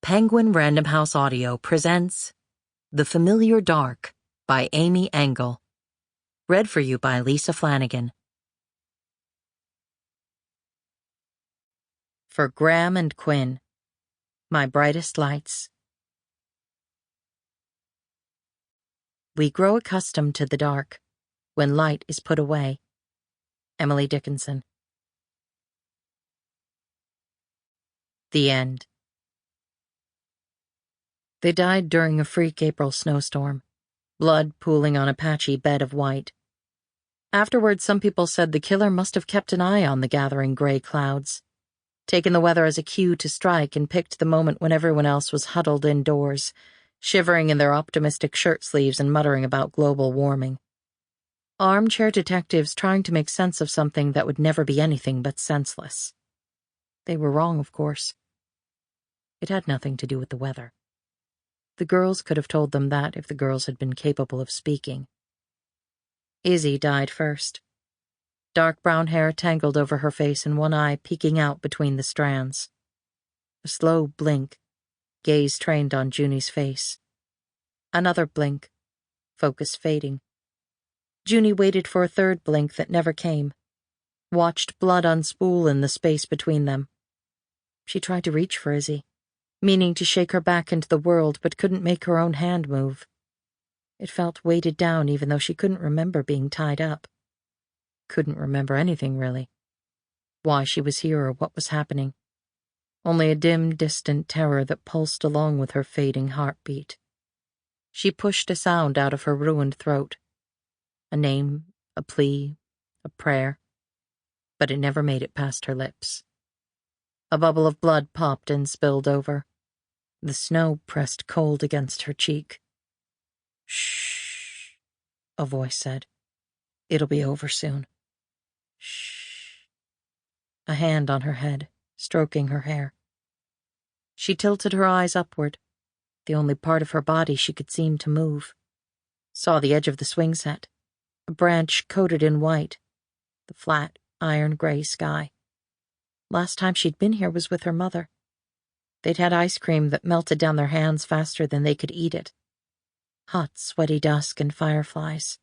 Penguin Random House Audio presents The Familiar Dark by Amy Engel. Read for you by Lisa Flanagan. For Graham and Quinn, my brightest lights. We grow accustomed to the dark when light is put away. Emily Dickinson. The end. They died during a freak April snowstorm, blood pooling on a patchy bed of white. Afterwards, some people said the killer must have kept an eye on the gathering gray clouds, taken the weather as a cue to strike, and picked the moment when everyone else was huddled indoors, shivering in their optimistic shirt sleeves and muttering about global warming. Armchair detectives trying to make sense of something that would never be anything but senseless. They were wrong, of course. It had nothing to do with the weather. The girls could have told them that if the girls had been capable of speaking. Izzy died first. Dark brown hair tangled over her face and one eye peeking out between the strands. A slow blink, gaze trained on Junie's face. Another blink, focus fading. Junie waited for a third blink that never came, watched blood unspool in the space between them. She tried to reach for Izzy, meaning to shake her back into the world, but couldn't make her own hand move. It felt weighted down even though she couldn't remember being tied up. Couldn't remember anything, really. Why she was here or what was happening. Only a dim, distant terror that pulsed along with her fading heartbeat. She pushed a sound out of her ruined throat. A name, a plea, a prayer. But it never made it past her lips. A bubble of blood popped and spilled over. The snow pressed cold against her cheek. "Shh," a voice said. "It'll be over soon." "Shh." A hand on her head, stroking her hair. She tilted her eyes upward, the only part of her body she could seem to move. Saw the edge of the swing set, a branch coated in white, the flat, iron-gray sky. Last time she'd been here was with her mother. They'd had ice cream that melted down their hands faster than they could eat it. Hot, sweaty dusk and fireflies.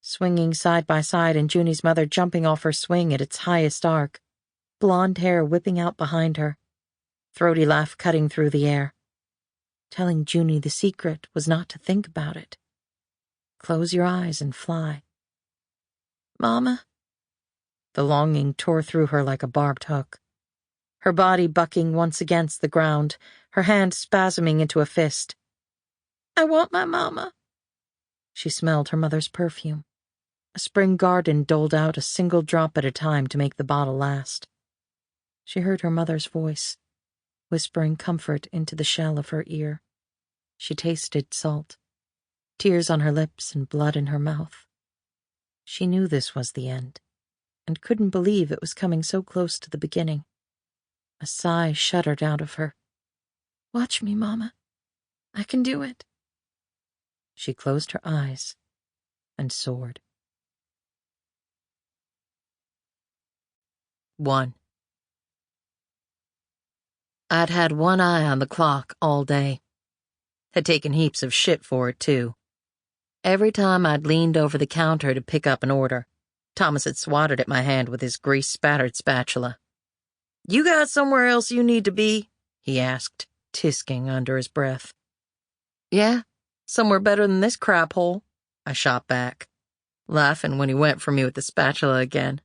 Swinging side by side and Junie's mother jumping off her swing at its highest arc, blonde hair whipping out behind her, throaty laugh cutting through the air. Telling Junie the secret was not to think about it. Close your eyes and fly. "Mama?" The longing tore through her like a barbed hook. Her body bucking once against the ground, her hand spasming into a fist. "I want my mama." She smelled her mother's perfume. A spring garden doled out a single drop at a time to make the bottle last. She heard her mother's voice, whispering comfort into the shell of her ear. She tasted salt, tears on her lips and blood in her mouth. She knew this was the end, and couldn't believe it was coming so close to the beginning. A sigh shuddered out of her. "Watch me, Mama. I can do it." She closed her eyes and soared. 1. I'd had one eye on the clock all day. Had taken heaps of shit for it, too. Every time I'd leaned over the counter to pick up an order, Thomas had swatted at my hand with his grease-spattered spatula. "You got somewhere else you need to be?" he asked, tisking under his breath. "Yeah, somewhere better than this crap hole," I shot back, laughing when he went for me with the spatula again.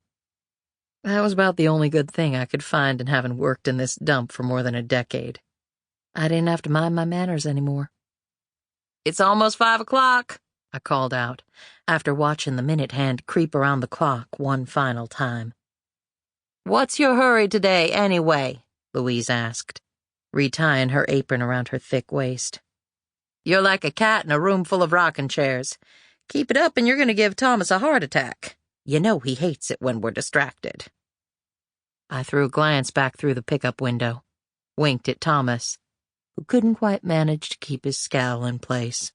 That was about the only good thing I could find in having worked in this dump for more than a decade. I didn't have to mind my manners anymore. "It's almost 5 o'clock, I called out, after watching the minute hand creep around the clock one final time. "What's your hurry today, anyway?" Louise asked, retying her apron around her thick waist. "You're like a cat in a room full of rocking chairs. Keep it up and you're going to give Thomas a heart attack. You know he hates it when we're distracted." I threw a glance back through the pickup window, winked at Thomas, who couldn't quite manage to keep his scowl in place.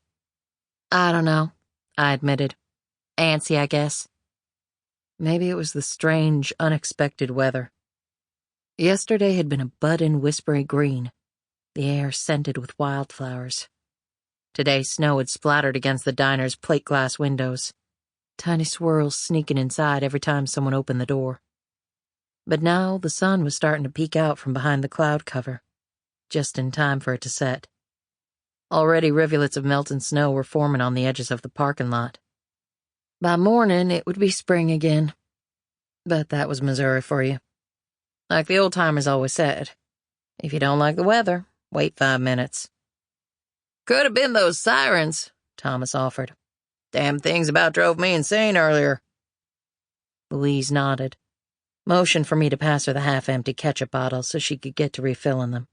"I don't know," I admitted. "Antsy, I guess." Maybe it was the strange, unexpected weather. Yesterday had been a buddin' whispery green. the air scented with wildflowers. Today, snow had splattered against the diner's plate glass windows, tiny swirls sneaking inside every time someone opened the door. But now the sun was starting to peek out from behind the cloud cover, just in time for it to set. Already rivulets of melting snow were forming on the edges of the parking lot. By morning, it would be spring again. But that was Missouri for you. Like the old-timers always said, if you don't like the weather, wait 5 minutes. Could have been those sirens, Thomas offered. Damn things about drove me insane earlier. Louise nodded, motioned for me to pass her the half-empty ketchup bottle so she could get to refilling them.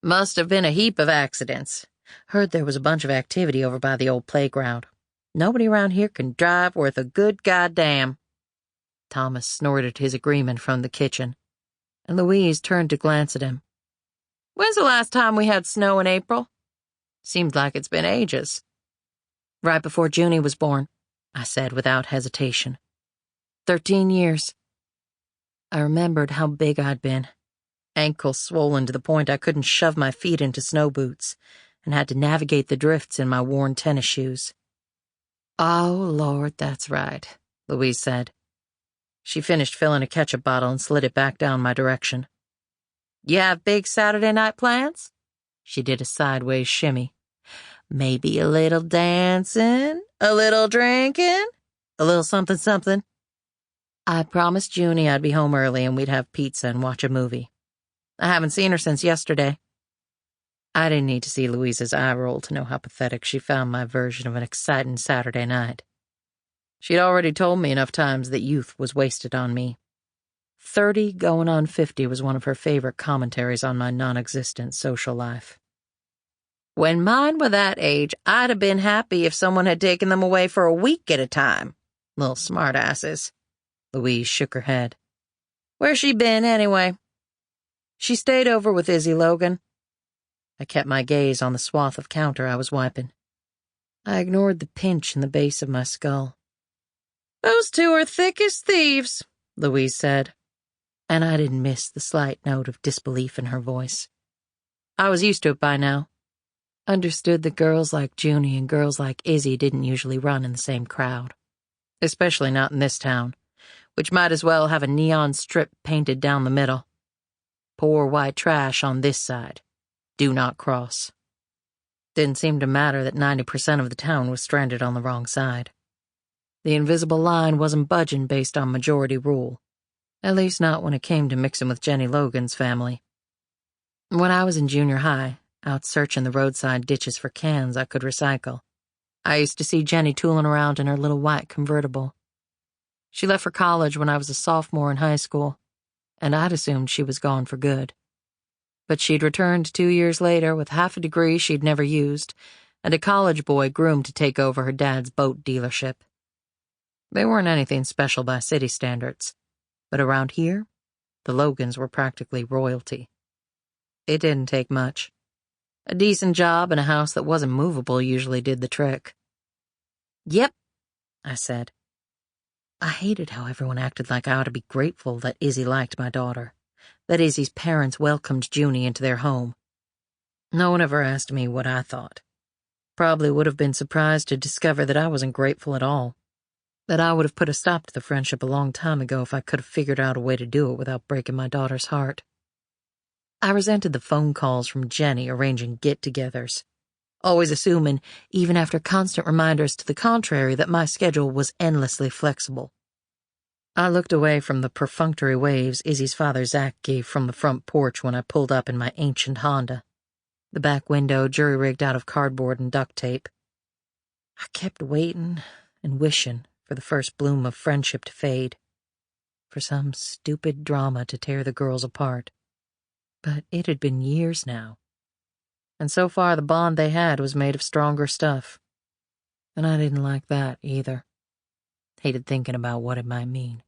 Must have been a heap of accidents. Heard there was a bunch of activity over by the old playground. Nobody around here can drive worth a good goddamn. Thomas snorted his agreement from the kitchen, and Louise turned to glance at him. When's the last time we had snow in April? Seemed like it's been ages. Right before Junie was born, I said without hesitation. 13 years. I remembered how big I'd been, ankles swollen to the point I couldn't shove my feet into snow boots, and had to navigate the drifts in my worn tennis shoes. Oh, Lord, that's right, Louise said. She finished filling a ketchup bottle and slid it back down my direction. You have big Saturday night plans? She did a sideways shimmy. Maybe a little dancing, a little drinking, a little something. I promised Junie I'd be home early and we'd have pizza and watch a movie. I haven't seen her since yesterday. I didn't need to see Louise's eye roll to know how pathetic she found my version of an exciting Saturday night. She'd already told me enough times that youth was wasted on me. 30 going on 50 was one of her favorite commentaries on my non-existent social life. When mine were that age, I'd have been happy if someone had taken them away for a week at a time. Little smartasses. Louise shook her head. Where's she been, anyway? She stayed over with Izzy Logan. I kept my gaze on the swath of counter I was wiping. I ignored the pinch in the base of my skull. Those two are thick as thieves, Louise said, and I didn't miss the slight note of disbelief in her voice. I was used to it by now. Understood that girls like Junie and girls like Izzy didn't usually run in the same crowd. Especially not in this town, which might as well have a neon strip painted down the middle. Poor white trash on this side. Do not cross. Didn't seem to matter that 90% of the town was stranded on the wrong side. The invisible line wasn't budging based on majority rule, at least not when it came to mixing with Jenny Logan's family. When I was in junior high, out searching the roadside ditches for cans I could recycle, I used to see Jenny tooling around in her little white convertible. She left for college when I was a sophomore in high school, and I'd assumed she was gone for good. But she'd returned 2 years later with half a degree she'd never used, and a college boy groomed to take over her dad's boat dealership. They weren't anything special by city standards, but around here, the Logans were practically royalty. It didn't take much. A decent job and a house that wasn't movable usually did the trick. Yep, I said. I hated how everyone acted like I ought to be grateful that Izzy liked my daughter, that Izzy's parents welcomed Junie into their home. No one ever asked me what I thought. Probably would have been surprised to discover that I wasn't grateful at all, that I would have put a stop to the friendship a long time ago if I could have figured out a way to do it without breaking my daughter's heart. I resented the phone calls from Jenny arranging get-togethers, always assuming, even after constant reminders to the contrary, that my schedule was endlessly flexible. I looked away from the perfunctory waves Izzy's father Zach gave from the front porch when I pulled up in my ancient Honda, the back window jury-rigged out of cardboard and duct tape. I kept waiting and wishing for the first bloom of friendship to fade, for some stupid drama to tear the girls apart. But it had been years now, and so far the bond they had was made of stronger stuff. And I didn't like that either. Hated thinking about what it might mean.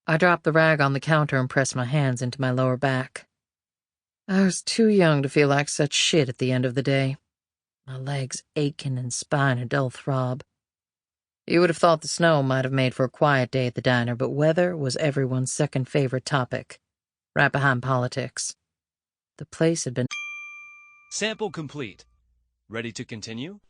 I dropped the rag on the counter and pressed my hands into my lower back. I was too young to feel like such shit at the end of the day. My legs aching and spine a dull throb. You would have thought the snow might have made for a quiet day at the diner, but weather was everyone's second favorite topic, right behind politics. The place had been... Sample complete. Ready to continue?